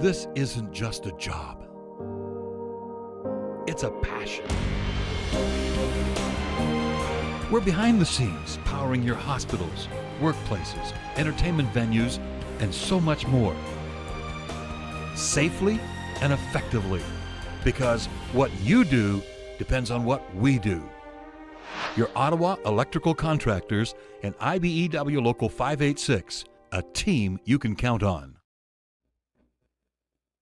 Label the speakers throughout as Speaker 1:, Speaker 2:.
Speaker 1: This isn't just a job. It's a passion. We're behind the scenes, powering your hospitals, workplaces, entertainment venues, and so much more. Safely and effectively. Because what you do depends on what we do. Your Ottawa Electrical Contractors and IBEW Local 586, a team you can count on.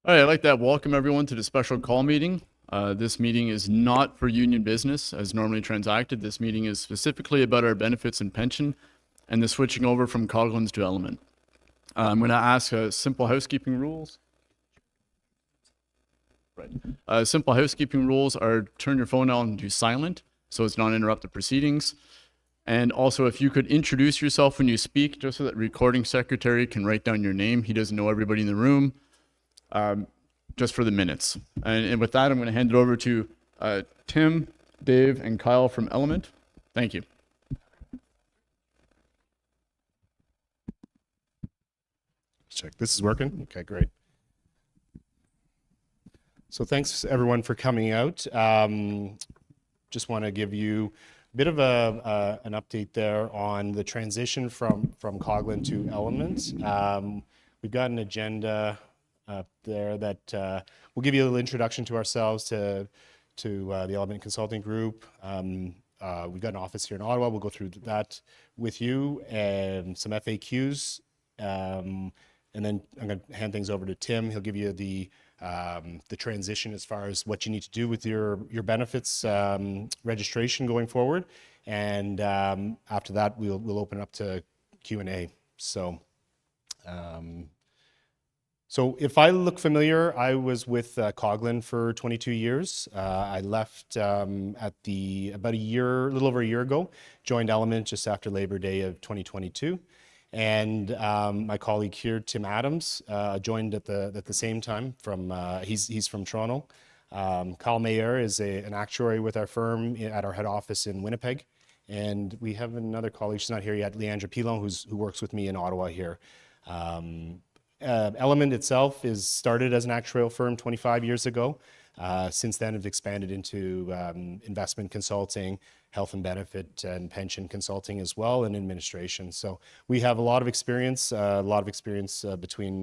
Speaker 2: All right, I'd like to welcome everyone to the special call meeting. This meeting is not for union business as normally transacted. This meeting is specifically about our benefits and pension and the switching over from Coughlin's to Element. I'm going to ask simple housekeeping rules. Right. Simple housekeeping rules are turn your phone on to silent so it's not interrupt the proceedings. And also, if you could introduce yourself when you speak, just so that recording secretary can write down your name. He doesn't know everybody in the room. Just for the minutes. And with that, I'm going to hand it over to Tim, Dave, and Kyle from Element. Thank you.
Speaker 3: Check. This is working? Okay, great. So thanks everyone for coming out. Just want to give you a bit of an update there on the transition from Coughlin to Element. We've got an agenda up there that we'll give you a little introduction to ourselves, to the Element Consulting Group. We've got an office here in Ottawa. We'll go through that with you and some FAQs. And then I'm going to hand things over to Tim. He'll give you the transition as far as what you need to do with your benefits registration going forward. And after that, we'll open it up to Q&A. So if I look familiar, I was with Coughlin for 22 years. I left at about a little over a year ago, joined Element just after Labor Day of 2022. And my colleague here, Tim Adams, joined at the same time. He's from Toronto. Kyle Mayer is an actuary with our firm at our head office in Winnipeg. And we have another colleague, she's not here yet, Leandra Pilon, who works with me in Ottawa here. Element itself is started as an actuarial firm 25 years ago. Since then, it's expanded into investment consulting, health and benefit and pension consulting as well, and administration. So we have a lot of experience, between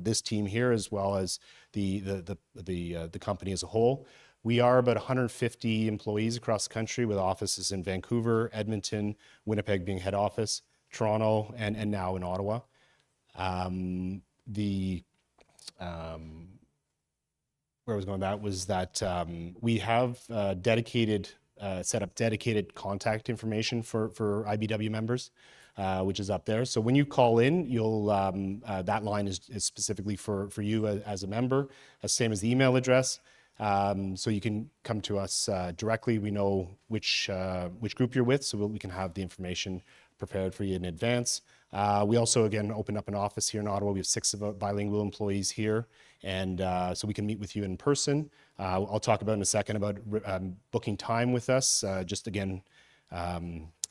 Speaker 3: this team here as well as the company as a whole. We are about 150 employees across the country with offices in Vancouver, Edmonton, Winnipeg being head office, Toronto, and now in Ottawa. Where I was going with that was that we have set up dedicated contact information for IBEW members, which is up there. So when you call in, that line is specifically for you as a member, same as the email address. So you can come to us directly. We know which group you're with, so we can have the information prepared for you in advance. We also, again, opened up an office here in Ottawa. We have 6 bilingual employees here, and so we can meet with you in person. I'll talk about in a second about booking time with us, just again,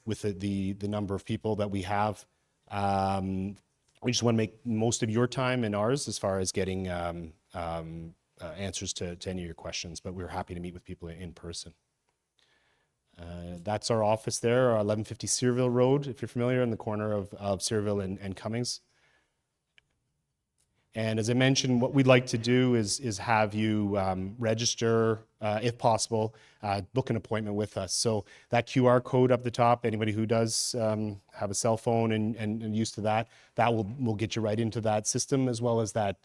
Speaker 3: with the number of people that we have. We just want to make most of your time and ours as far as getting answers to any of your questions, but we're happy to meet with people in person. That's our office there, 1150 Searville Road, if you're familiar, in the corner of Searville and Cummings. And as I mentioned, what we'd like to do is have you register, if possible, book an appointment with us. So that QR code up the top, anybody who does have a cell phone and used to that will get you right into that system, as well as that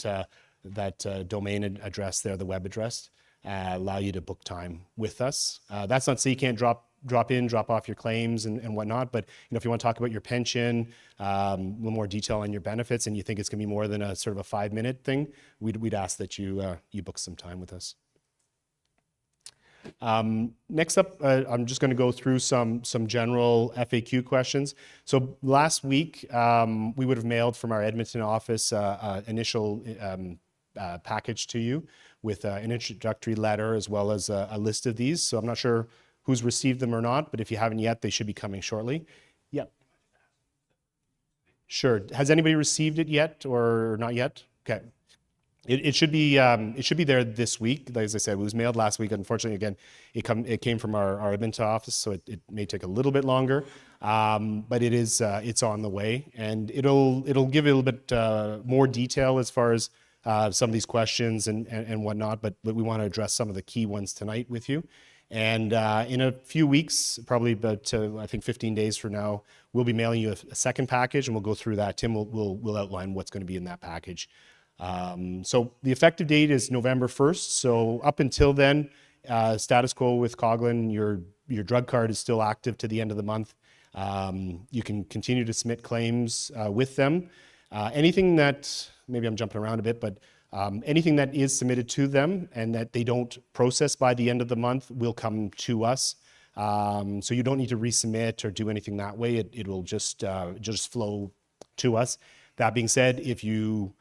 Speaker 3: domain address there, the web address. Allow you to book time with us. That's not so you can't drop off your claims and whatnot, but if you want to talk about your pension, a little more detail on your benefits, and you think it's going to be more than a sort of a 5-minute thing, we'd ask that you book some time with us. Next up, I'm just going to go through some general FAQ questions. So last week, we would have mailed from our Edmonton office initial package to you with an introductory letter as well as a list of these. So I'm not sure who's received them or not, but if you haven't yet, they should be coming shortly. Yep. Sure. Has anybody received it yet or not yet? Okay. It should be there this week. Like, as I said, it was mailed last week. Unfortunately, again, it came from our Edmonton office, so it may take a little bit longer. But it's on the way, and it'll give a little bit more detail as far as some of these questions and whatnot. But we want to address some of the key ones tonight with you. And in a few weeks, probably about I think 15 days from now, we'll be mailing you a second package, and we'll go through that. Tim will outline what's going to be in that package. So the effective date is November 1st. So up until then, status quo with Coglin, your drug card is still active to the end of the month. You can continue to submit claims with them. Anything that, maybe I'm jumping around a bit, but anything that is submitted to them and that they don't process by the end of the month will come to us. So you don't need to resubmit or do anything that way. It will just flow to us. That being said, if you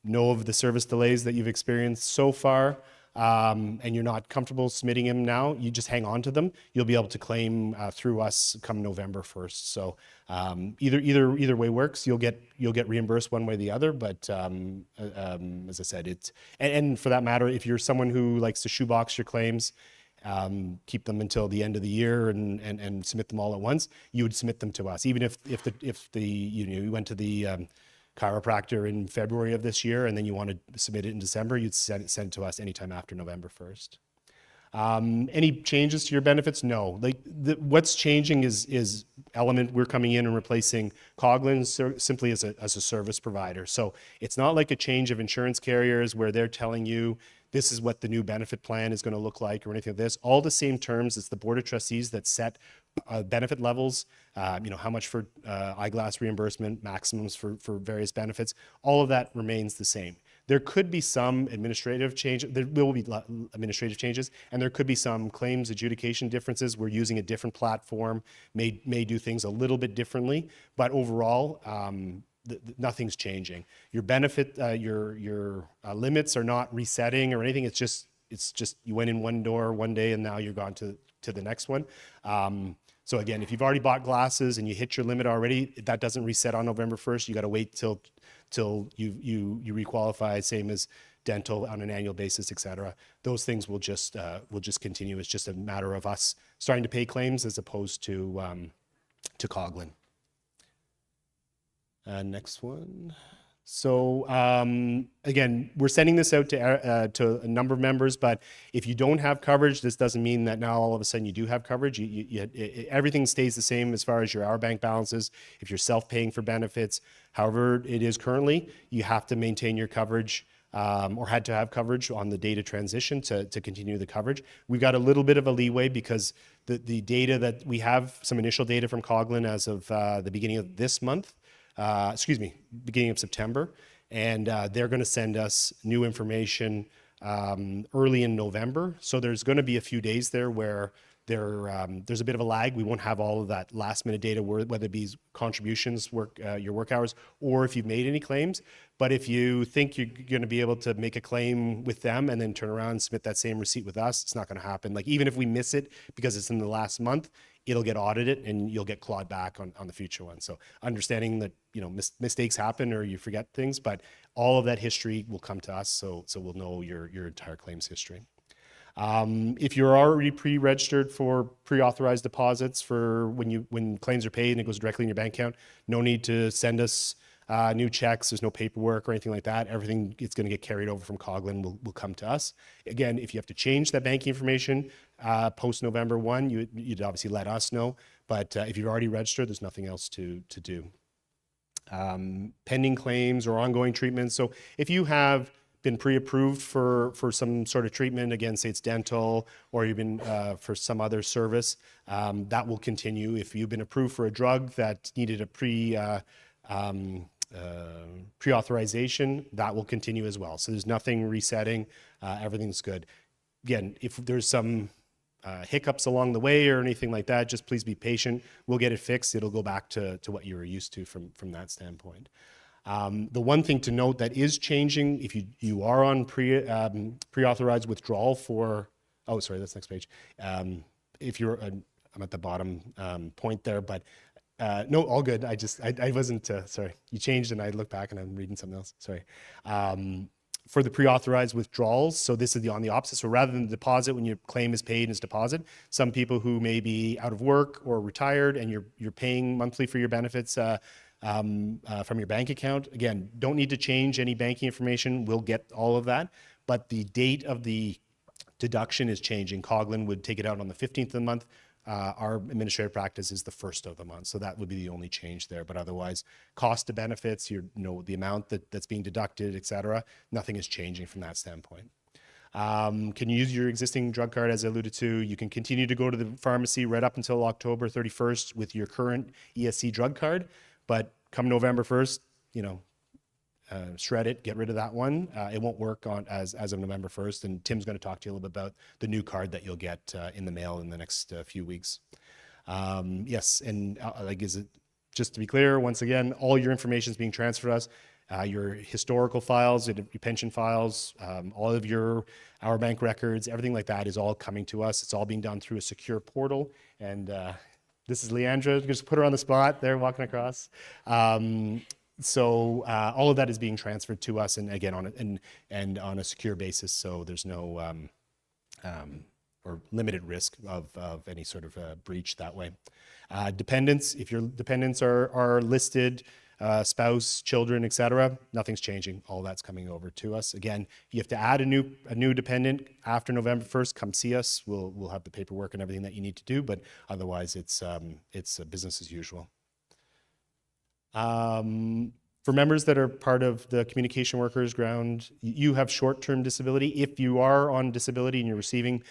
Speaker 3: know of the service delays that you've experienced so far, and you're not comfortable submitting them now, you just hang on to them. You'll be able to claim through us come November 1st. So either way works. You'll get reimbursed one way or the other. But as I said, and for that matter, if you're someone who likes to shoebox your claims, keep them until the end of the year and submit them all at once, you would submit them to us. Even if you went to the chiropractor in February of this year and then you want to submit it in December, you'd send it to us anytime after November 1st. Any changes to your benefits? No. What's changing is Element. We're coming in and replacing Coglin simply as a service provider. So it's not like a change of insurance carriers where they're telling you this is what the new benefit plan is going to look like or anything like this. All the same terms. It's the Board of Trustees that set benefit levels, how much for eyeglass reimbursement, maximums for various benefits. All of that remains the same. There could be some administrative change. There will be administrative changes, and there could be some claims adjudication differences. We're using a different platform, may do things a little bit differently, but overall, nothing's changing. Your benefit, your limits are not resetting or anything. It's just you went in one door one day and now you're gone to the next one. So again, if you've already bought glasses and you hit your limit already, that doesn't reset on November 1st. You got to wait till you requalify, same as dental on an annual basis, etc. Those things will just continue. It's just a matter of us starting to pay claims as opposed to Coglin. Next one. So again, we're sending this out to a number of members, but if you don't have coverage, this doesn't mean that now all of a sudden you do have coverage. Everything stays the same as far as your hour bank balances. If you're self-paying for benefits, however it is currently, you have to maintain your coverage or had to have coverage on the data transition to continue the coverage. We've got a little bit of a leeway because the data that we have, some initial data from Coglin as of the beginning of this month, beginning of September, and they're going to send us new information early in November. So there's going to be a few days there where there's a bit of a lag. We won't have all of that last minute data, whether it be contributions, your work hours, or if you've made any claims. But if you think you're going to be able to make a claim with them and then turn around and submit that same receipt with us, it's not going to happen. Like even if we miss it because it's in the last month, it'll get audited and you'll get clawed back on the future one. So understanding that, mistakes happen or you forget things, but all of that history will come to us. So we'll know your entire claims history. If you're already pre-registered for pre-authorized deposits for when claims are paid and it goes directly in your bank account, no need to send us new checks. There's no paperwork or anything like that. Everything it's going to get carried over from Coglin will come to us. Again, if you have to change that banking information post November 1, you'd obviously let us know. But if you've already registered, there's nothing else to do. Pending claims or ongoing treatments. So if you have been pre-approved for some sort of treatment, again, say it's dental, or you've been for some other service, that will continue. If you've been approved for a drug that needed a pre-authorization, that will continue as well. So there's nothing resetting, everything's good. Again, if there's some hiccups along the way or anything like that, just please be patient. We'll get it fixed. It'll go back to what you were used to from that standpoint. The one thing to note that is changing, if you are on pre-authorized withdrawal for, oh, sorry, that's next page. If you're, I'm at the bottom point there, but no, all good. I wasn't, sorry. You changed and I looked back and I'm reading something else, sorry. for the pre-authorized withdrawals, so this is on the opposite. So rather than the deposit, when your claim is paid as deposit, some people who may be out of work or retired and you're paying monthly for your benefits from your bank account, again, don't need to change any banking information. We'll get all of that, but the date of the deduction is changing. Coghlan would take it out on the 15th of the month. Our administrative practice is the 1st of the month. So that would be the only change there. But otherwise, cost to benefits, the amount that's being deducted, et cetera, nothing is changing from that standpoint. Can you use your existing drug card, as I alluded to? You can continue to go to the pharmacy right up until October 31st with your current ESC drug card. But come November 1st, shred it, get rid of that one. It won't work on as of November 1st. And Tim's going to talk to you a little bit about the new card that you'll get in the mail in the next few weeks. Yes, and just to be clear, once again, all your information is being transferred to us. Your historical files, your pension files, all of our bank records, everything like that is all coming to us. It's all being done through a secure portal. And this is Leandra. Just put her on the spot there, walking across. So all of that is being transferred to us, and again on a secure basis. So there's no or limited risk of any sort of breach that way. Dependents, if your dependents are listed, spouse, children, etc., nothing's changing. All that's coming over to us. Again, you have to add a new dependent after November 1st. Come see us. We'll have the paperwork and everything that you need to do. But otherwise, it's business as usual. For members that are part of the communication workers ground, you have short-term disability. If you are on disability and you're receiving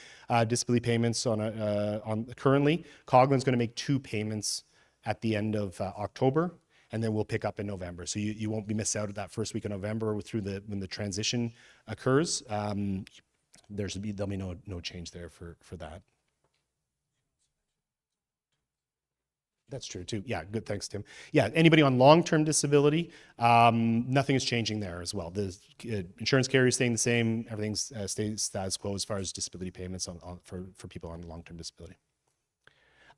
Speaker 3: disability payments on currently, Coghlan's going to make 2 payments at the end of October, and then we'll pick up in November. So you won't be missed out at that first week of November when the transition occurs. There'll be no change there for that. That's true too. Yeah, good. Thanks, Tim. Yeah, anybody on long-term disability, nothing is changing there as well. The insurance carrier is staying the same. Everything stays status quo as far as disability payments for people on long-term disability.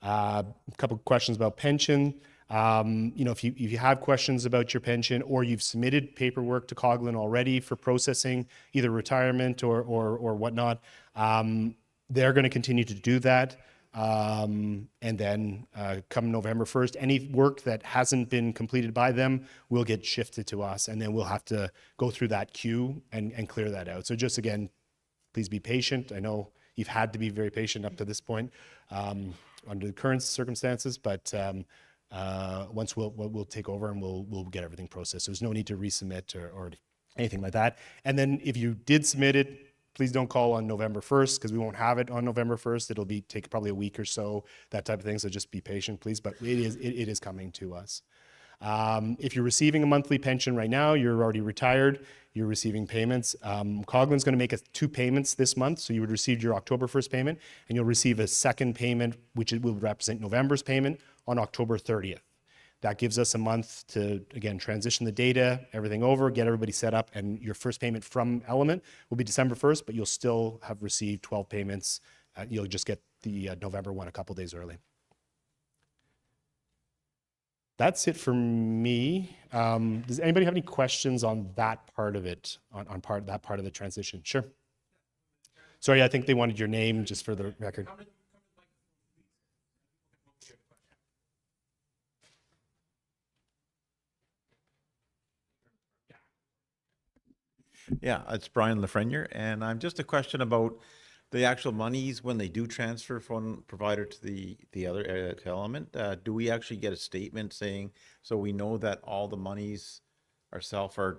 Speaker 3: A couple of questions about pension. If you have questions about your pension or you've submitted paperwork to Coghlan already for processing either retirement or whatnot, they're going to continue to do that. And then come November 1st, any work that hasn't been completed by them will get shifted to us, and then we'll have to go through that queue and clear that out. So just again, please be patient. I know you've had to be very patient up to this point under the current circumstances, but once we'll take over and we'll get everything processed. So there's no need to resubmit or anything like that. And then if you did submit it, please don't call on November 1st because we won't have it on November 1st. It'll take probably a week or so, that type of thing. So just be patient, please. But it is coming to us. If you're receiving a monthly pension right now, you're already retired, you're receiving payments. Coghlan's going to make 2 payments this month. So you would receive your October 1st payment, and you'll receive a second payment, which will represent November's payment on October 30th. That gives us a month to, again, transition the data, everything over, get everybody set up, and your first payment from Element will be December 1st, but you'll still have received 12 payments. You'll just get the November one a couple days early. That's it for me. Does anybody have any questions on that part of it, on that part of the transition? Sure. Sorry, I think they wanted your name just for the record.
Speaker 4: Yeah, it's Brian Lafreniere, and I'm just a question about the actual monies when they do transfer from one provider to the other to Element. Do we actually get a statement saying, so we know that all the monies are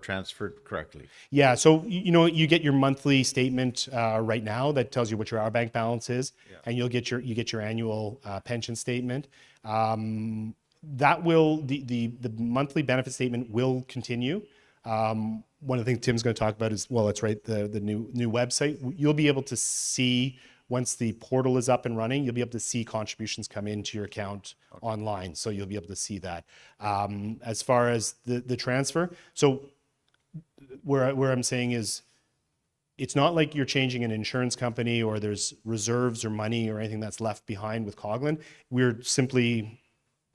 Speaker 4: transferred correctly? Yeah,
Speaker 3: so you get your monthly statement right now that tells you what your bank balance is, and you get your annual pension statement. That will the monthly benefit statement will continue. One of the things Tim's going to talk about is, well, that's right, the new website. You'll be able to see, once the portal is up and running, you'll be able to see contributions come into your account online. So you'll be able to see that. As far as the transfer, so where I'm saying is, it's not like you're changing an insurance company or there's reserves or money or anything that's left behind with Coghlan. We're simply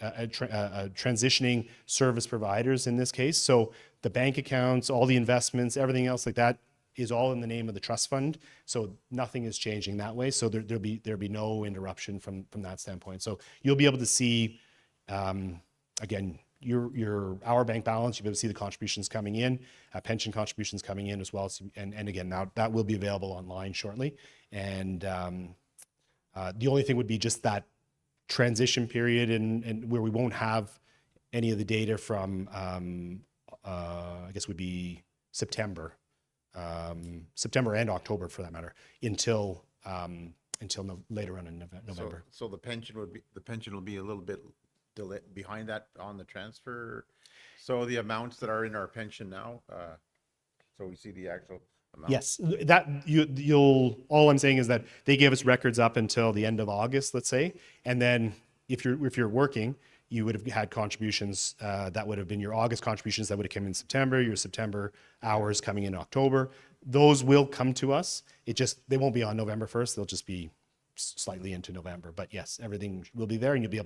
Speaker 3: transitioning service providers in this case. So the bank accounts, all the investments, everything else like that is all in the name of the trust fund. So nothing is changing that way. So there'll be no interruption from that standpoint. So you'll be able to see, again, your our bank balance. You'll be able to see the contributions coming in, pension contributions coming in as well. So, and again, now that will be available online shortly. And the only thing would be just that transition period and where we won't have any of the data from, I guess would be September and October for that matter, until later on in November.
Speaker 4: So the pension will be a little bit behind that on the transfer. So the amounts that are in our pension now, so we see the actual amount.
Speaker 3: Yes, that you'll. All I'm saying is that they gave us records up until the end of August, let's say, and then if you're working, you would have had contributions that would have been your August contributions that would have come in September, your September hours coming in October. Those will come to us. They won't be on November 1st. They'll just be slightly into November. But yes, everything will be there, and you'll be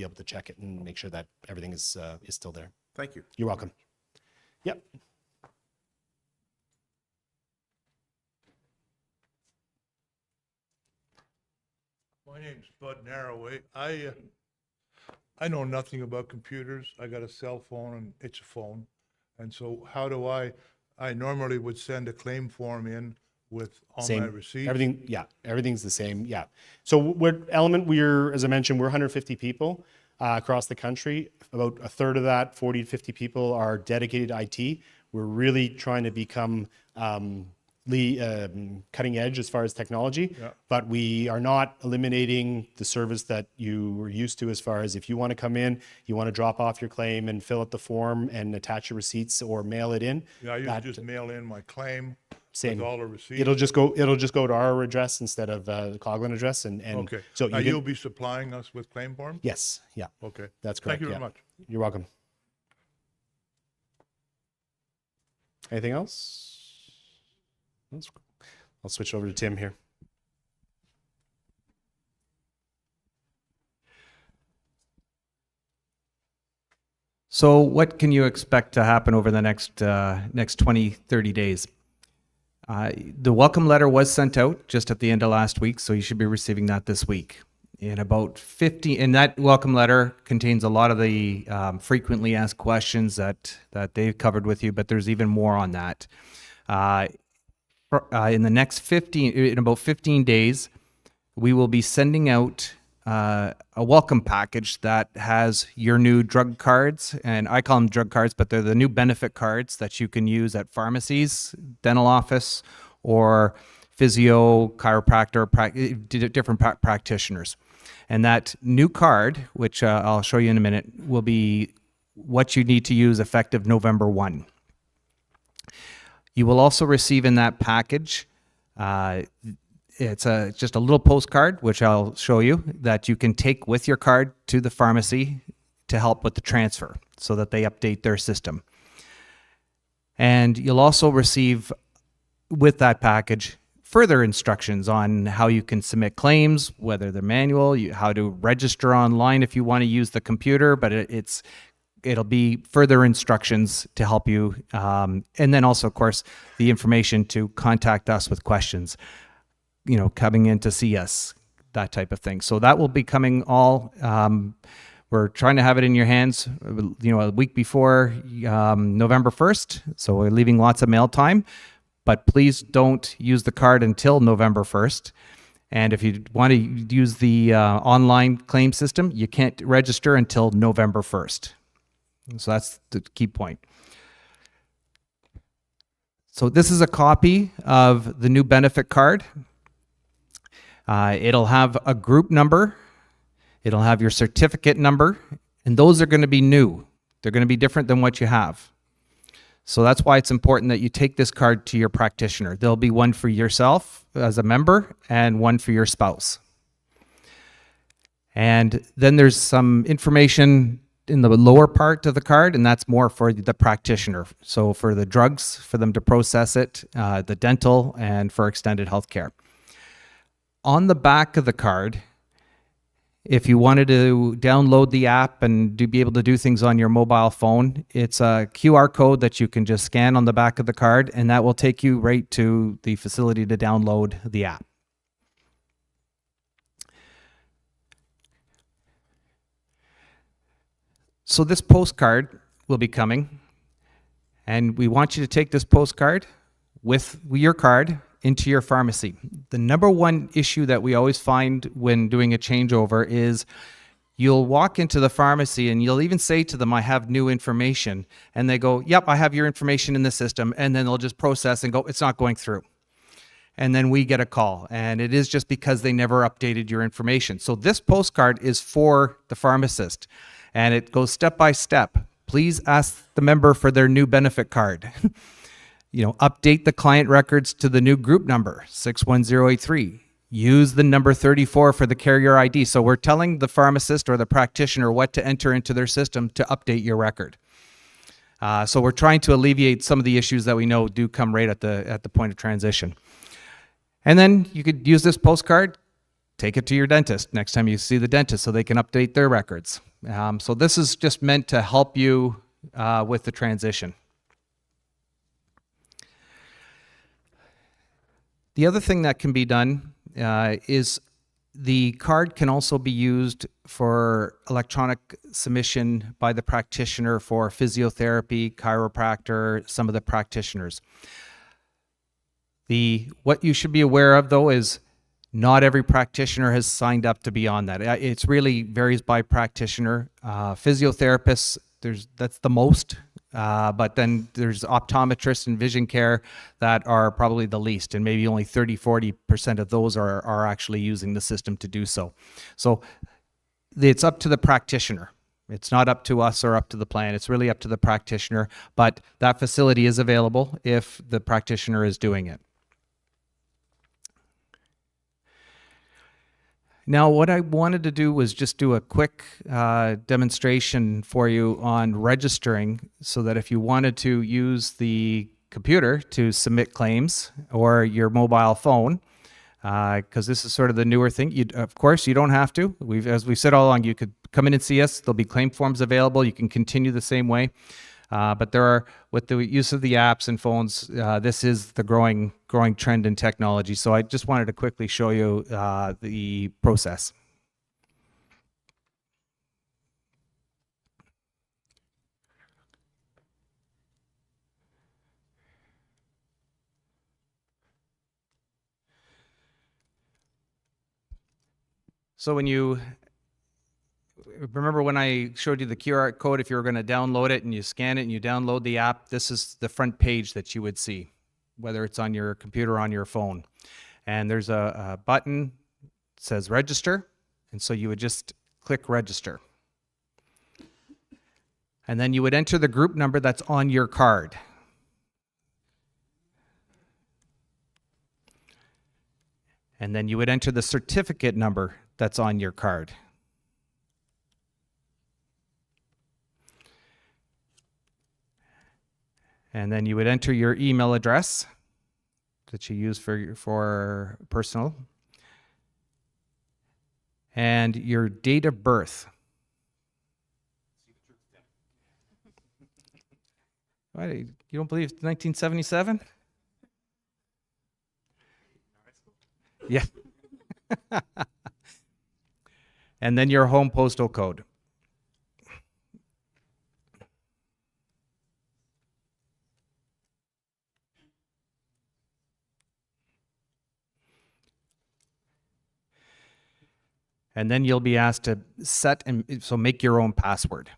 Speaker 3: able to check it and make sure that everything is still there.
Speaker 4: Thank you.
Speaker 3: You're welcome. Yep.
Speaker 5: My name's Bud Narrowway. I know nothing about computers. I got a cell phone and it's a phone. And so how do I normally would send a claim form in with all my receipts.
Speaker 3: Everything, yeah, everything's the same. Yeah. So as I mentioned, we're 150 people across the country. About a third of that, 40 to 50 people, are dedicated IT. We're really trying to become cutting edge as far as technology, but we are not eliminating the service that you were used to, as far as if you want to come in, you want to drop off your claim and fill out the form and attach your receipts or mail it in.
Speaker 5: Yeah, I used to just mail in my claim
Speaker 3: with
Speaker 5: all the receipts.
Speaker 3: It'll just go to our address instead of the Coghlan address. And
Speaker 5: okay.
Speaker 3: So
Speaker 5: you'll be supplying us with claim forms?
Speaker 3: Yes. Yeah.
Speaker 5: Okay.
Speaker 3: That's correct.
Speaker 5: Thank you very much.
Speaker 3: You're welcome. Anything else? I'll switch over to Tim here.
Speaker 6: So what can you expect to happen over the next 20, 30 days? The welcome letter was sent out just at the end of last week, so you should be receiving that this week. And that welcome letter contains a lot of the frequently asked questions that they've covered with you, but there's even more on that. In about 15 days, we will be sending out a welcome package that has your new drug cards, and I call them drug cards, but they're the new benefit cards that you can use at pharmacies, dental office, or physio, chiropractor, different practitioners. And that new card, which I'll show you in a minute, will be what you need to use effective November 1. You will also receive in that package, it's just a little postcard, which I'll show you, that you can take with your card to the pharmacy to help with the transfer so that they update their system. And you'll also receive with that package further instructions on how you can submit claims, whether they're manual, how to register online if you want to use the computer, but it'll be further instructions to help you. And then also, of course, the information to contact us with questions, coming in to see us, that type of thing. So that will be coming all, we're trying to have it in your hands, a week before November 1st. So we're leaving lots of mail time, but please don't use the card until November 1st. And if you want to use the online claim system, you can't register until November 1st. So that's the key point. So this is a copy of the new benefit card. It'll have a group number. It'll have your certificate number. And those are going to be new. They're going to be different than what you have. So that's why it's important that you take this card to your practitioner. There'll be one for yourself as a member and one for your spouse. And then there's some information in the lower part of the card, and that's more for the practitioner. So for the drugs, for them to process it, the dental, and for extended health care. On the back of the card, If you wanted to download the app and be able to do things on your mobile phone, it's a QR code that you can just scan on the back of the card, and that will take you right to the facility to download the app. So this postcard will be coming, and we want you to take this postcard with your card into your pharmacy. The number one issue that we always find when doing a changeover is you'll walk into the pharmacy and you'll even say to them, I have new information. And they go, yep, I have your information in the system. And then they'll just process and go, it's not going through. And then we get a call. And it is just because they never updated your information. So this postcard is for the pharmacist. And it goes step by step. Please ask the member for their new benefit card. Update the client records to the new group number, 61083. Use the number 34 for the carrier ID. So we're telling the pharmacist or the practitioner what to enter into their system to update your record. So we're trying to alleviate some of the issues that we know do come right at the point of transition. And then you could use this postcard, take it to your dentist next time you see the dentist so they can update their records. So this is just meant to help you with the transition. The other thing that can be done is the card can also be used for electronic submission by the practitioner for physiotherapy, chiropractor, some of the practitioners. What you should be aware of, though, is not every practitioner has signed up to be on that. It really varies by practitioner. Physiotherapists, that's the most. But then there's optometrists and vision care that are probably the least, and maybe only 30-40% of those are actually using the system to do so. So it's up to the practitioner. It's not up to us or up to the plan. It's really up to the practitioner, but that facility is available if the practitioner is doing it. Now, what I wanted to do was just do a quick demonstration for you on registering so that if you wanted to use the computer to submit claims or your mobile phone, because this is sort of the newer thing. Of course, you don't have to. As we've said all along, you could come in and see us. There'll be claim forms available. You can continue the same way. But with the use of the apps and phones, this is the growing trend in technology. So I just wanted to quickly show you the process. So remember when I showed you the QR code, if you were going to download it and you scan it and you download the app, this is the front page that you would see, whether it's on your computer or on your phone. And there's a button that says register. And so you would just click register. And then you would enter the group number that's on your card. And then you would enter the certificate number that's on your card. And then you would enter your email address that you use for personal, and your date of birth. What, you don't believe it's 1977? Yeah. And then your home postal code. And then you'll be asked to make your own password.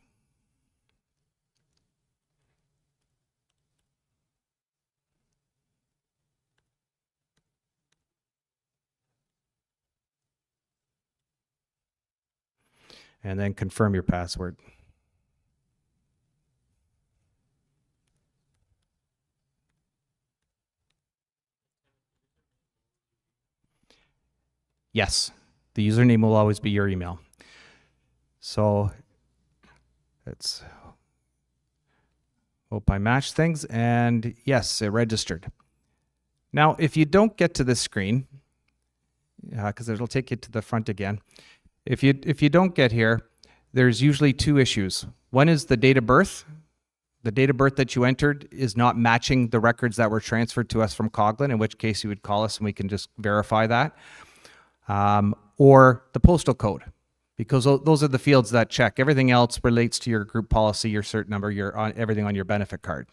Speaker 6: And then confirm your password. Yes, the username will always be your email. So let's hope I match things, and yes, it registered. Now, if you don't get to this screen, because it'll take you to the front again, If you don't get here, there's usually two issues. One is the date of birth. The date of birth that you entered is not matching the records that were transferred to us from Coghlan, in which case you would call us and we can just verify that. Or the postal code, because those are the fields that check. Everything else relates to your group policy, your cert number, everything on your benefit card.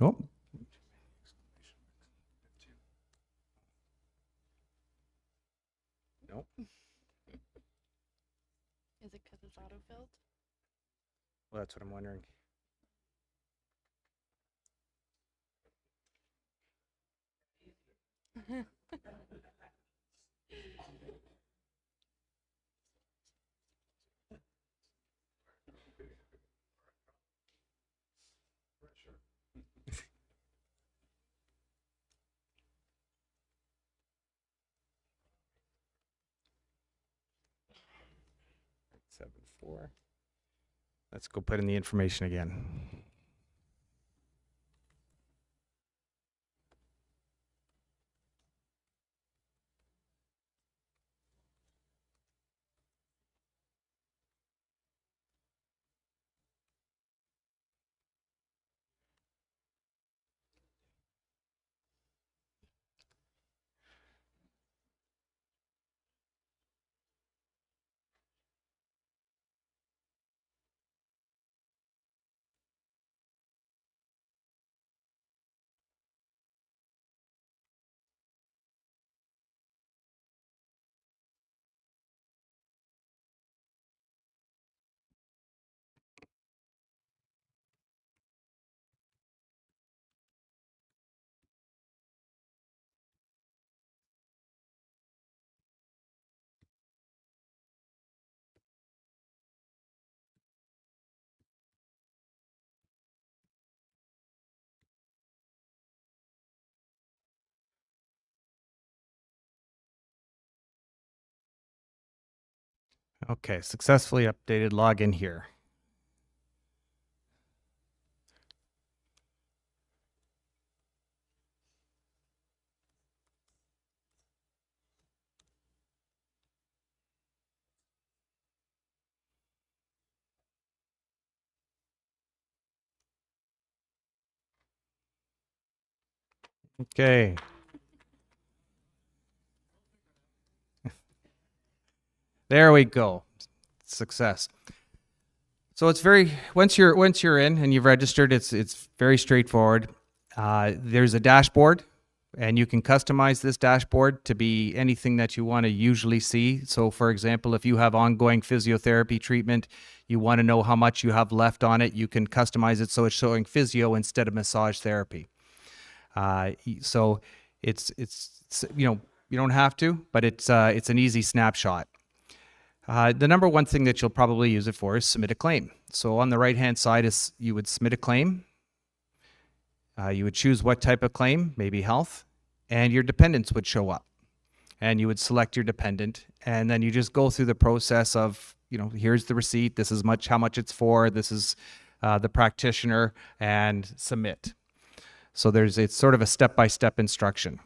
Speaker 6: Oh, nope.
Speaker 7: Is it because it's autofilled?
Speaker 6: Well, that's what I'm wondering. Seven, 4. Let's go put in the information again. Okay, successfully updated login here. Okay. There we go. Success. So it's very once you're in and you've registered, it's very straightforward. There's a dashboard, and you can customize this dashboard to be anything that you want to usually see. So, for example, if you have ongoing physiotherapy treatment, you want to know how much you have left on it, you can customize it so it's showing physio instead of massage therapy. So it's you don't have to, but it's an easy snapshot. The number one thing that you'll probably use it for is submit a claim. So on the right-hand side is you would submit a claim. You would choose what type of claim, maybe health, and your dependents would show up. And you would select your dependent, and then you just go through the process of, here's the receipt, this is how much it's for, this is the practitioner, and submit. So it's sort of a step-by-step instruction.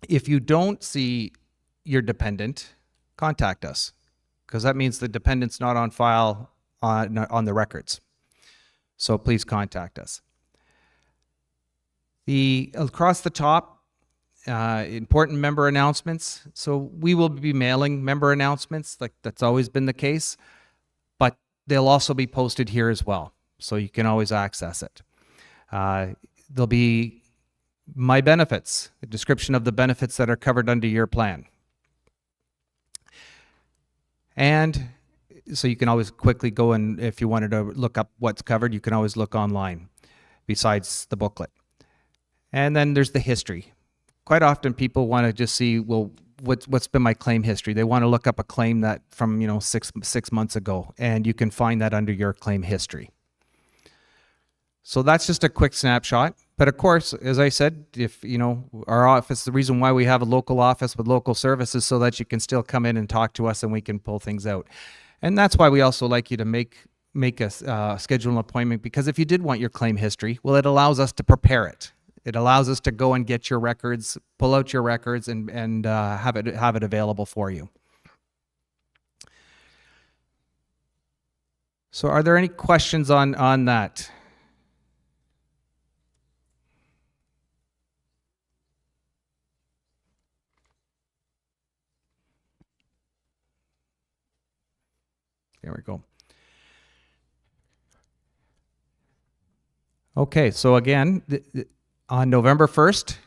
Speaker 6: If you don't see your dependent, contact us, because that means the dependent's not on file on the records. So please contact us. Across the top, important member announcements. So we will be mailing member announcements, like that's always been the case, but they'll also be posted here as well, so you can always access it. There'll be my benefits, a description of the benefits that are covered under your plan. And so you can always quickly go, and if you wanted to look up what's covered, you can always look online besides the booklet. And then there's the history. Quite often people want to just see, well, what's been my claim history. They want to look up a claim that from, you know, six months ago, and you can find that under your claim history. So that's just a quick snapshot. But of course, as I said, if, you know, our office, the reason why we have a local office with local services so that you can still come in and talk to us and we can pull things out. And that's why we also like you to make a schedule an appointment, because if you did want your claim history, well, it allows us to prepare it. It allows us to go and get your records, pull out your records, and have it available for you. So, are there any questions on that? There we go. Okay, so again, on November 1st,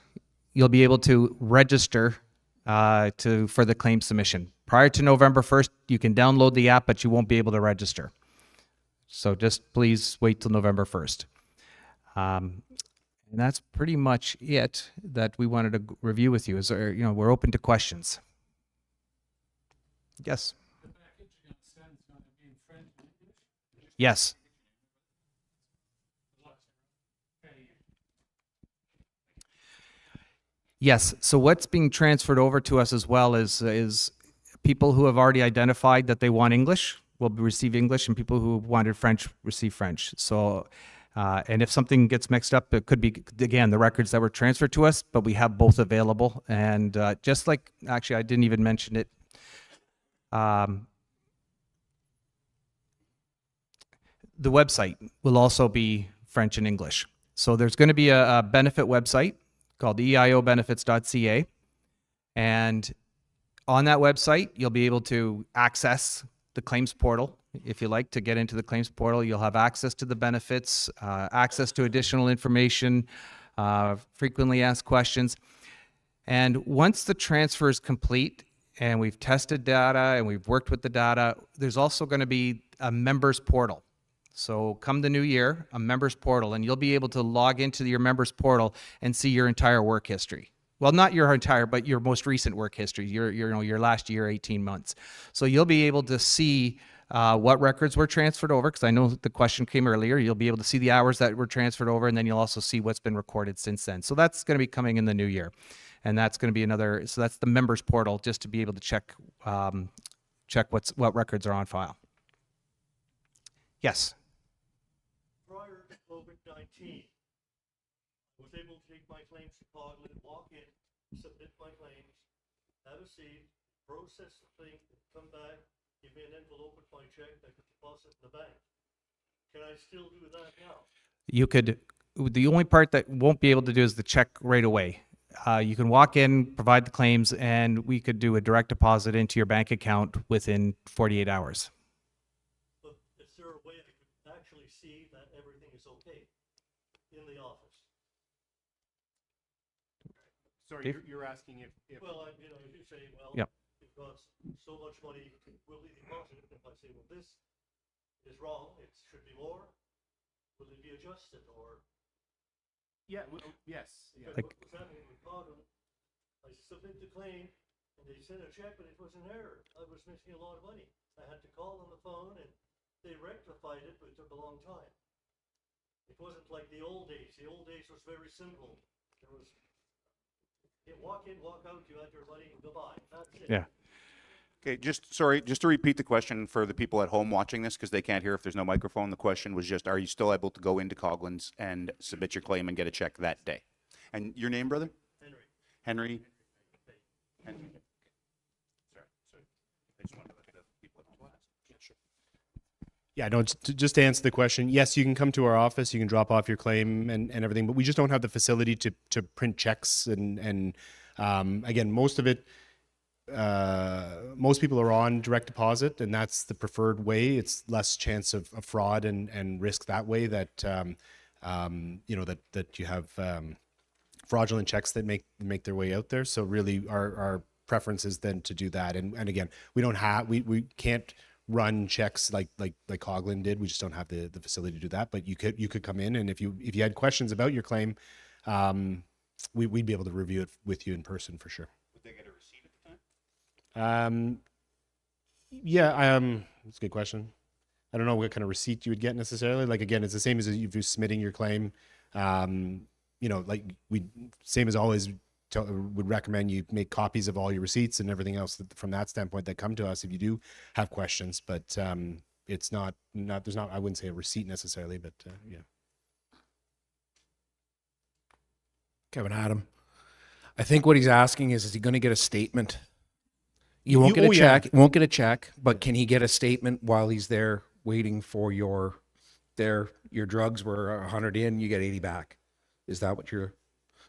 Speaker 6: you'll be able to register for the claim submission. Prior to November 1st, you can download the app, but you won't be able to register. So just please wait till November 1st. And that's pretty much it that we wanted to review with you. Is there, you know, we're open to questions. Yes. Yes. Yes. So what's being transferred over to us as well is people who have already identified that they want English will receive English, and people who wanted French receive French. So, and if something gets mixed up, it could be, again, the records that were transferred to us, but we have both available. And just like, actually, I didn't even mention it. The website will also be French and English. So there's going to be a benefit website called eiobenefits.ca. And on that website, you'll be able to access the claims portal. If you like to get into the claims portal, you'll have access to the benefits, access to additional information, frequently asked questions. And once the transfer is complete and we've tested data and we've worked with the data, there's also going to be a members portal. So come the new year, a members portal, and you'll be able to log into your members portal and see your entire work history. Well, not your entire, but your most recent work history, your last year, 18 months. So you'll be able to see what records were transferred over, because I know the question came earlier. You'll be able to see the hours that were transferred over, and then you'll also see what's been recorded since then. So that's going to be coming in the new year. And that's going to be another, so that's the members portal, just to be able to check what records are on file. Yes.
Speaker 8: Prior to COVID-19, I was able to take my claims to Coglin, walk in, submit my claims, have a seat, process the thing, come back, give me an envelope with my check, I could deposit in the bank. Can I still do that now?
Speaker 6: You could, the only part that won't be able to do is the check right away. You can walk in, provide the claims, and we could do a direct deposit into your bank account within 48 hours.
Speaker 8: But is there a way I could actually see that everything is okay in the office?
Speaker 3: Sorry,
Speaker 6: Dave?
Speaker 3: you're asking if
Speaker 8: Well, you know, if you say, well,
Speaker 6: Yep.
Speaker 8: you've got so much money will be deposited, if I say, well, this is wrong, it should be more, will it be adjusted, or?
Speaker 3: yes. Yeah.
Speaker 6: Like-
Speaker 8: What was happening with Coglin, I submit the claim, and they sent a check, but it was an error. I was missing a lot of money. I had to call on the phone, and they rectified it, but it took a long time. It wasn't like the old days. The old days was very simple. There was, you walk in, walk out, you had your money, and goodbye. That's it.
Speaker 6: Yeah.
Speaker 9: Okay, just to repeat the question for the people at home watching this, because they can't hear if there's no microphone. The question was just, are you still able to go into Coughlin's and submit your claim and get a check that day? And your name, brother?
Speaker 8: Henry.
Speaker 9: Henry? Sorry. I just wanted to let the people at home ask. Yeah, sure.
Speaker 3: Yeah, no, just to answer the question, yes, you can come to our office, you can drop off your claim and everything, but we just don't have the facility to print checks and again, most of it, most people are on direct deposit, and that's the preferred way. It's less chance of fraud and risk that way, that you know, that you have fraudulent checks that make their way out there. So really our preference is then to do that. And again, we can't run checks like Coglin did. We just don't have the facility to do that. But you could come in, and if you had questions about your claim, we'd be able to review it with you in person for sure.
Speaker 9: Would they get a receipt at the time?
Speaker 3: Yeah, that's a good question. I don't know what kind of receipt you would get necessarily. Like, again, it's the same as if you're submitting your claim. Like same as always, would recommend you make copies of all your receipts and everything else from that standpoint that come to us if you do have questions. But it's there's not, I wouldn't say a receipt necessarily, but yeah.
Speaker 10: Kevin Adam. I think what he's asking is he going to get a statement? You won't get a
Speaker 3: Oh, yeah.
Speaker 10: check. Won't get a check, but can he get a statement while he's there waiting for your drugs were 100 in, you get 80 back? Is that what you're?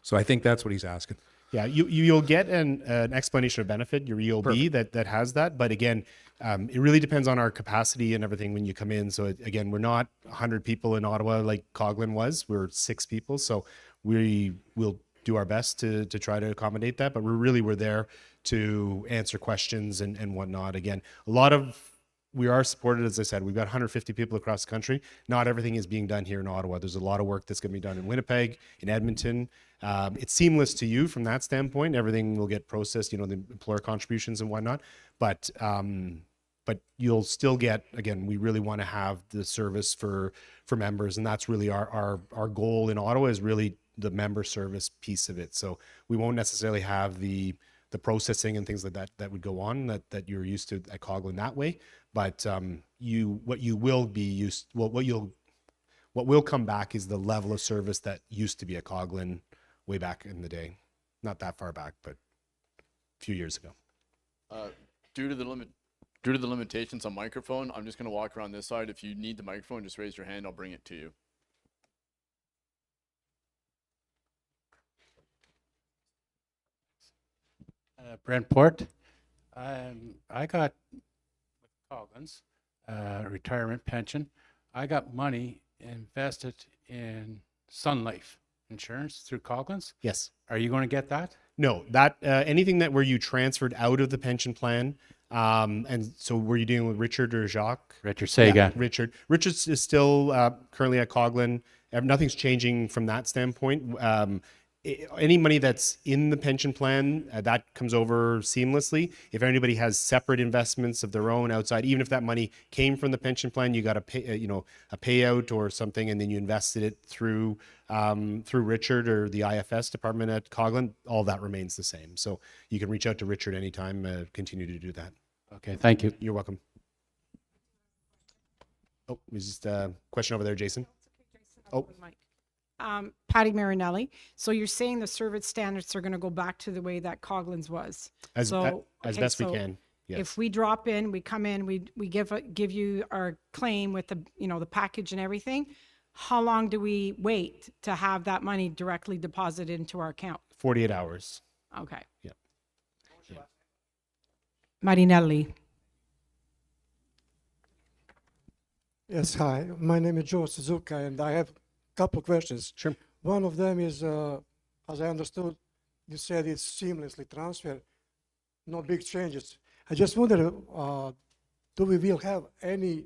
Speaker 10: So I think that's what he's asking.
Speaker 3: Yeah, you'll get an explanation of benefit, your EOB that has that. But again, it really depends on our capacity and everything when you come in. So again, we're not 100 people in Ottawa like Coghlan was. We're 6 people. So we will do our best to try to accommodate that. But we're there to answer questions and whatnot. Again, we are supported, as I said, we've got 150 people across the country. Not everything is being done here in Ottawa. There's a lot of work that's going to be done in Winnipeg, in Edmonton. It's seamless to you from that standpoint. Everything will get processed, the employer contributions and whatnot. But you'll still get, again, we really want to have the service for members. And that's really our goal in Ottawa, is really the member service piece of it. So we won't necessarily have the processing and things like that would go on that you're used to at Coghlan that way. But what will come back is the level of service that used to be at Coghlan way back in the day. Not that far back, but a few years ago.
Speaker 2: Due to the limitations on microphone, I'm just going to walk around this side. If you need the microphone, just raise your hand. I'll bring it to you.
Speaker 11: Brent Port. I got Coghlan's retirement pension. I got money invested in Sun Life insurance through Coghlan's.
Speaker 3: Yes.
Speaker 11: Are you going to get that?
Speaker 3: No, that anything that where you transferred out of the pension plan. And so were you dealing with Richard or Jacques?
Speaker 11: Richard Sagan.
Speaker 3: Yeah, Richard. Richard is still currently at Coghlan. Nothing's changing from that standpoint. Any money that's in the pension plan, that comes over seamlessly. If anybody has separate investments of their own outside, even if that money came from the pension plan, you got a payout or something, and then you invested it through Richard or the IFS department at Coghlan, all that remains the same. So you can reach out to Richard anytime, continue to do that.
Speaker 11: Okay, thank you.
Speaker 3: You're welcome. Oh, there's just a question over there, Jason. Oh.
Speaker 12: Patty Marinelli. So you're saying the service standards are going to go back to the way that Coghlan's was?
Speaker 3: As best we can. Yes.
Speaker 12: If we drop in, we come in, we give you our claim with the the package and everything, how long do we wait to have that money directly deposited into our account?
Speaker 3: 48 hours.
Speaker 12: Okay.
Speaker 3: Yeah.
Speaker 12: Marinelli.
Speaker 13: Yes, hi. My name is Joe Suzuka, and I have couple of questions.
Speaker 3: Sure.
Speaker 13: One of them is, as I understood, you said it's seamlessly transferred, no big changes. I just wonder, do we will have any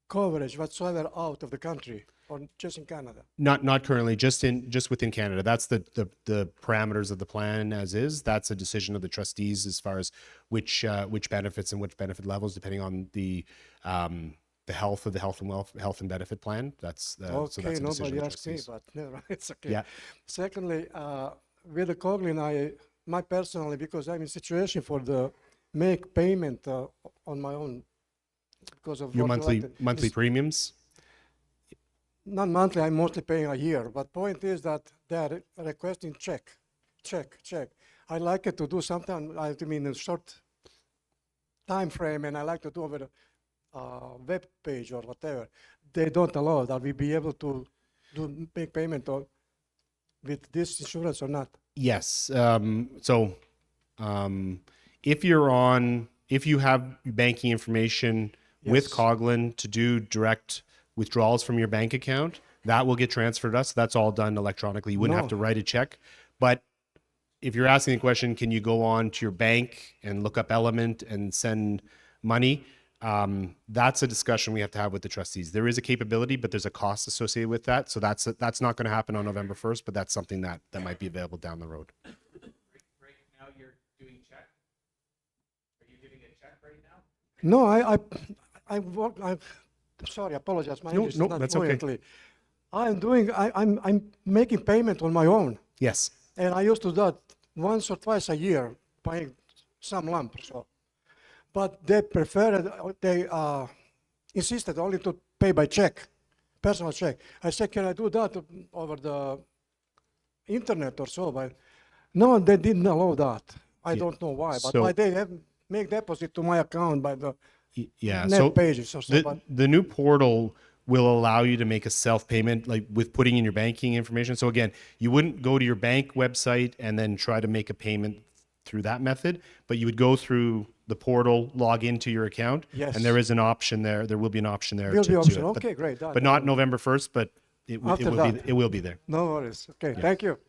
Speaker 13: coverage whatsoever out of the country, or just in Canada?
Speaker 3: Not currently, just within Canada. That's the parameters of the plan as is. That's a decision of the trustees as far as which benefits and which benefit levels, depending on the health of the health and benefit plan. That's
Speaker 13: okay.
Speaker 3: So that's a decision
Speaker 13: Nobody
Speaker 3: of
Speaker 13: asked me,
Speaker 3: trustees.
Speaker 13: but no, it's okay.
Speaker 3: Yeah.
Speaker 13: Secondly, with the Coghlan, my personally, because I'm in situation for the make payment on my own because of
Speaker 3: Your
Speaker 13: what
Speaker 3: monthly
Speaker 13: is-
Speaker 3: premiums.
Speaker 13: Not monthly. I'm mostly paying a year. But point is that they are requesting check. I like it to do something. I mean, in short time frame, and I like to do over the web page or whatever. They don't allow that. We be able to make payment with this insurance or not.
Speaker 3: Yes. If you have banking information with
Speaker 13: Yes.
Speaker 3: Coghlan to do direct withdrawals from your bank account, that will get transferred to us. That's all done electronically. You wouldn't have
Speaker 13: No.
Speaker 3: to write a check. But if you're asking the question, can you go on to your bank and look up Element and send money? That's a discussion we have to have with the trustees. There is a capability, but there's a cost associated with that. So that's not going to happen on November 1st, but that's something that might be available down the road.
Speaker 6: Right now you're doing check?
Speaker 13: No, I work, sorry, I apologize, my
Speaker 3: No,
Speaker 13: English is
Speaker 3: no,
Speaker 13: not
Speaker 3: that's okay.
Speaker 13: fluently. I'm making payment on my own.
Speaker 3: Yes.
Speaker 13: And I used to do that once or twice a year, paying some lump or so. But they insisted only to pay by check, personal check. I said, can I do that over the internet or so? But no, they didn't allow that. I don't know why, but
Speaker 3: So-
Speaker 13: they have make deposit to my account by the
Speaker 3: Yeah.
Speaker 13: net
Speaker 3: So
Speaker 13: pages or so. But
Speaker 3: the new portal will allow you to make a self-payment, like with putting in your banking information. So again, you wouldn't go to your bank website and then try to make a payment through that method, but you would go through the portal, log into your account,
Speaker 13: Yes.
Speaker 3: and there is an option there. There will be an option there.
Speaker 13: Will
Speaker 3: to
Speaker 13: be
Speaker 3: do
Speaker 13: option.
Speaker 3: it.
Speaker 13: Okay, great.
Speaker 3: But not November 1st, but it
Speaker 13: After
Speaker 3: will
Speaker 13: that.
Speaker 3: be, it will be there.
Speaker 13: no worries. Okay, thank you.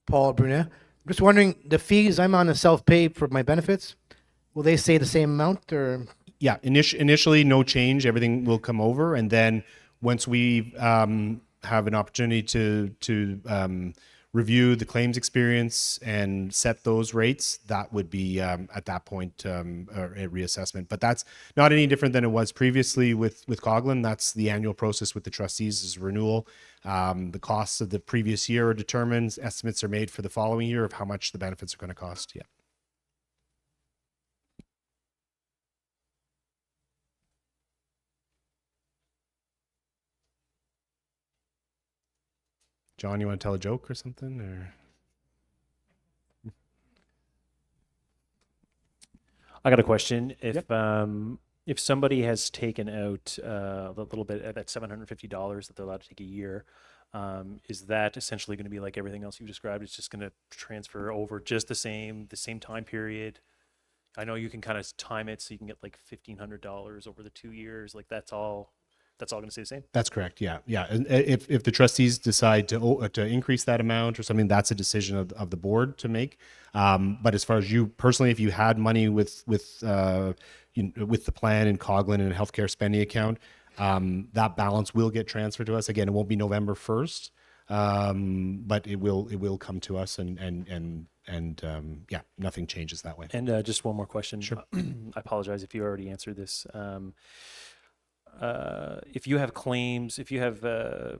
Speaker 14: Paul Brunet. Just wondering, the fees, I'm on a self-pay for my benefits. Will they stay the same amount or?
Speaker 3: Yeah, initially no change. Everything will come over, and then once we have an opportunity to review the claims experience and set those rates, that would be at that point a reassessment. But that's not any different than it was previously with Coughlin. That's the annual process with the trustees is renewal. The costs of the previous year are determined. Estimates are made for the following year of how much the benefits are going to cost. Yeah. John, you want to tell a joke or something? Or
Speaker 15: I got a question. If somebody has taken out a little bit at that $750 that they're allowed to take a year, is that essentially going to be like everything else you described? It's just going to transfer over just the same time period. I know you can kind of time it so you can get like $1,500 over the 2 years. Like that's all going to stay the same.
Speaker 3: That's correct. Yeah, yeah. And if the trustees decide to increase that amount or something, that's a decision of the board to make. But as far as you personally, if you had money with the plan in Coughlin and a healthcare spending account, that balance will get transferred to us. Again, it won't be November 1st, but it will come to us and yeah, nothing changes that way.
Speaker 15: And just one more question.
Speaker 3: Sure.
Speaker 15: I apologize if you already answered this. If you have claims, if you have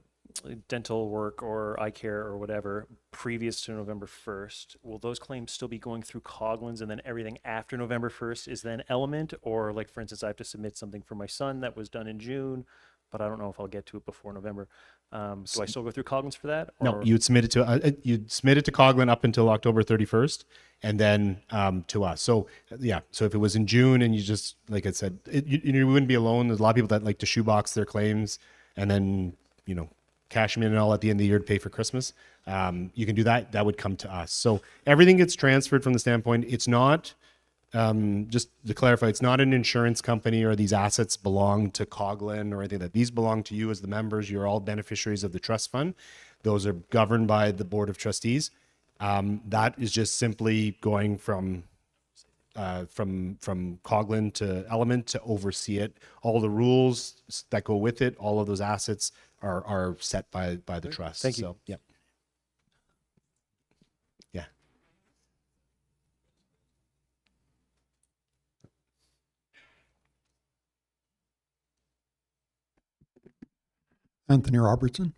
Speaker 15: dental work or eye care or whatever previous to November 1st, will those claims still be going through Coughlin's and then everything after November 1st is then Element? Or like, for instance, I have to submit something for my son that was done in June, but I don't know if I'll get to it before November. Do I still go through Coughlin's for that? Or?
Speaker 3: No, you'd submit it to Coughlin up until October 31st, and then to us. So yeah, so if it was in June and you just, like I said, you wouldn't be alone. There's a lot of people that like to shoebox their claims and then cash them in and all at the end of the year to pay for Christmas. You can do that. That would come to us. So everything gets transferred from the standpoint. It's not. Just to clarify, it's not an insurance company or these assets belong to Coughlin or anything. That these belong to you as the members. You're all beneficiaries of the trust fund. Those are governed by the board of trustees. That is just simply going from Coughlin to Element to oversee it. All the rules that go with it, all of those assets are set by the trust.
Speaker 15: Thank you.
Speaker 3: So, yeah. Yeah.
Speaker 16: Anthony Robertson.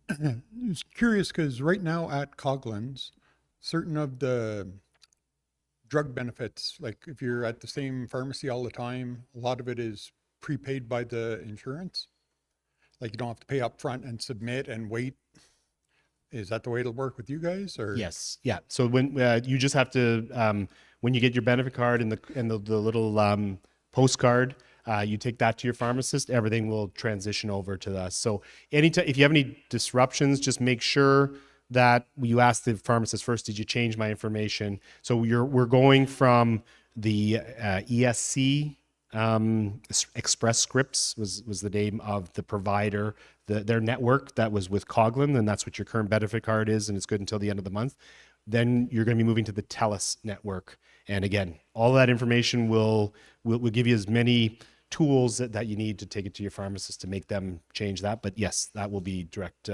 Speaker 16: I was curious because right now at Coughlin's, certain of the drug benefits, like if you're at the same pharmacy all the time, a lot of it is prepaid by the insurance. Like you don't have to pay up front and submit and wait. Is that the way it'll work with you guys? Or
Speaker 3: Yes. Yeah. So when you just have to when you get your benefit card and the little postcard, you take that to your pharmacist. Everything will transition over to us. So anytime if you have any disruptions, just make sure that you ask the pharmacist first. Did you change my information? So we're going from the ESC. Express Scripts was the name of the provider, their network that was with Coughlin, and that's what your current benefit card is, and it's good until the end of the month. Then you're going to be moving to the TELUS network, and again, all that information will give you as many tools that you need to take it to your pharmacist to make them change that. But yes, that will be direct.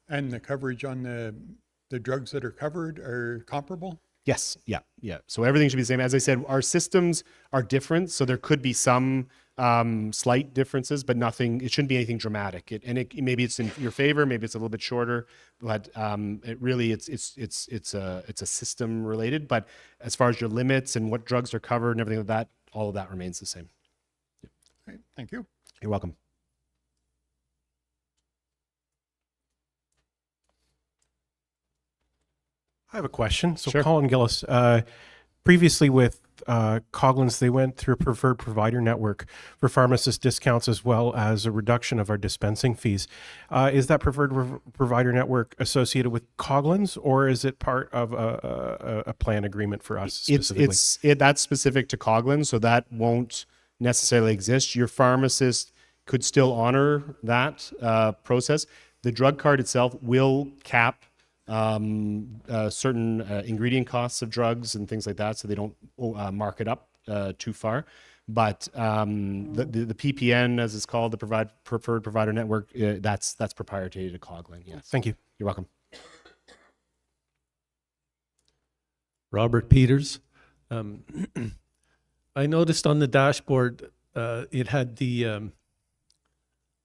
Speaker 16: and the coverage on the the drugs that are covered are comparable?
Speaker 3: Yes, yeah. So everything should be the same. As I said, our systems are different, so there could be some slight differences, but nothing. It shouldn't be anything dramatic. Maybe it's in your favor, maybe it's a little bit shorter, but it really it's a system related. But as far as your limits and what drugs are covered and everything like that, all of that remains the same.
Speaker 16: Right, thank you.
Speaker 3: You're welcome.
Speaker 17: I have a question. So
Speaker 3: Sure.
Speaker 17: Colin Gillis, previously with Coglins, they went through a preferred provider network for pharmacist discounts as well as a reduction of our dispensing fees. Is that preferred provider network associated with Coglins, or is it part of a plan agreement for us specifically?
Speaker 3: That's specific to Coglin, so that won't necessarily exist. Your pharmacist could still honor that process. The drug card itself will cap certain ingredient costs of drugs and things like that, so they don't mark it up too far. But the PPN, as it's called, the preferred provider network, that's proprietary to Coglin. Yes.
Speaker 17: Thank you.
Speaker 3: You're welcome.
Speaker 18: Robert Peters. I noticed on the dashboard it had the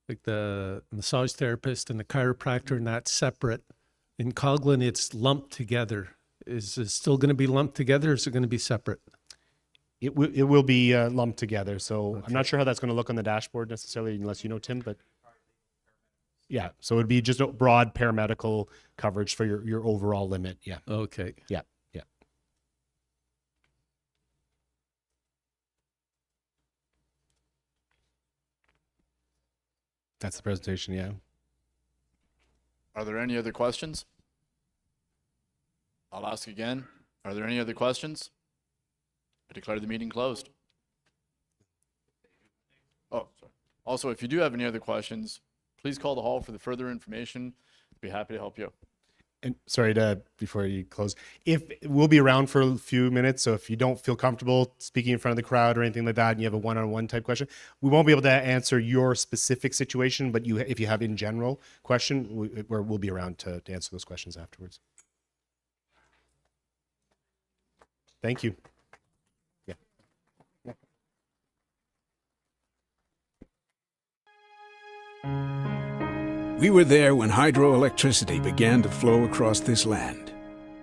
Speaker 18: like the massage therapist and the chiropractor, and that's separate. In Coglin, it's lumped together. Is it still going to be lumped together, or is it going to be separate?
Speaker 3: It will be lumped together. So okay. I'm not sure how that's going to look on the dashboard necessarily, unless you know, Tim, but yeah. So it'd be just a broad paramedical coverage for your overall limit. Yeah.
Speaker 18: Okay.
Speaker 3: Yeah. That's the presentation, yeah.
Speaker 19: Are there any other questions? I'll ask again. Are there any other questions? I declare the meeting closed. Oh, sorry. Also, if you do have any other questions, please call the hall for the further information. I'd be happy to help you.
Speaker 3: And sorry before you close, we'll be around for a few minutes, so if you don't feel comfortable speaking in front of the crowd or anything like that, and you have a one-on-one type question, we won't be able to answer your specific situation, but if you have in general question, we'll be around to answer those questions afterwards. Thank you. Yeah.
Speaker 20: We were there when hydroelectricity began to flow across this land.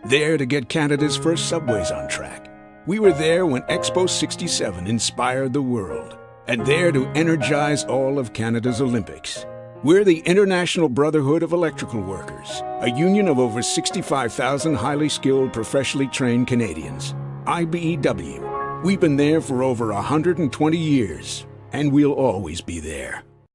Speaker 20: There to get Canada's first subways on track. We were there when Expo 67 inspired the world. And there to energize all of Canada's Olympics. We're the International Brotherhood of Electrical Workers, a union of over 65,000 highly skilled, professionally trained Canadians. IBEW. We've been there for over 120 years, and we'll always be there.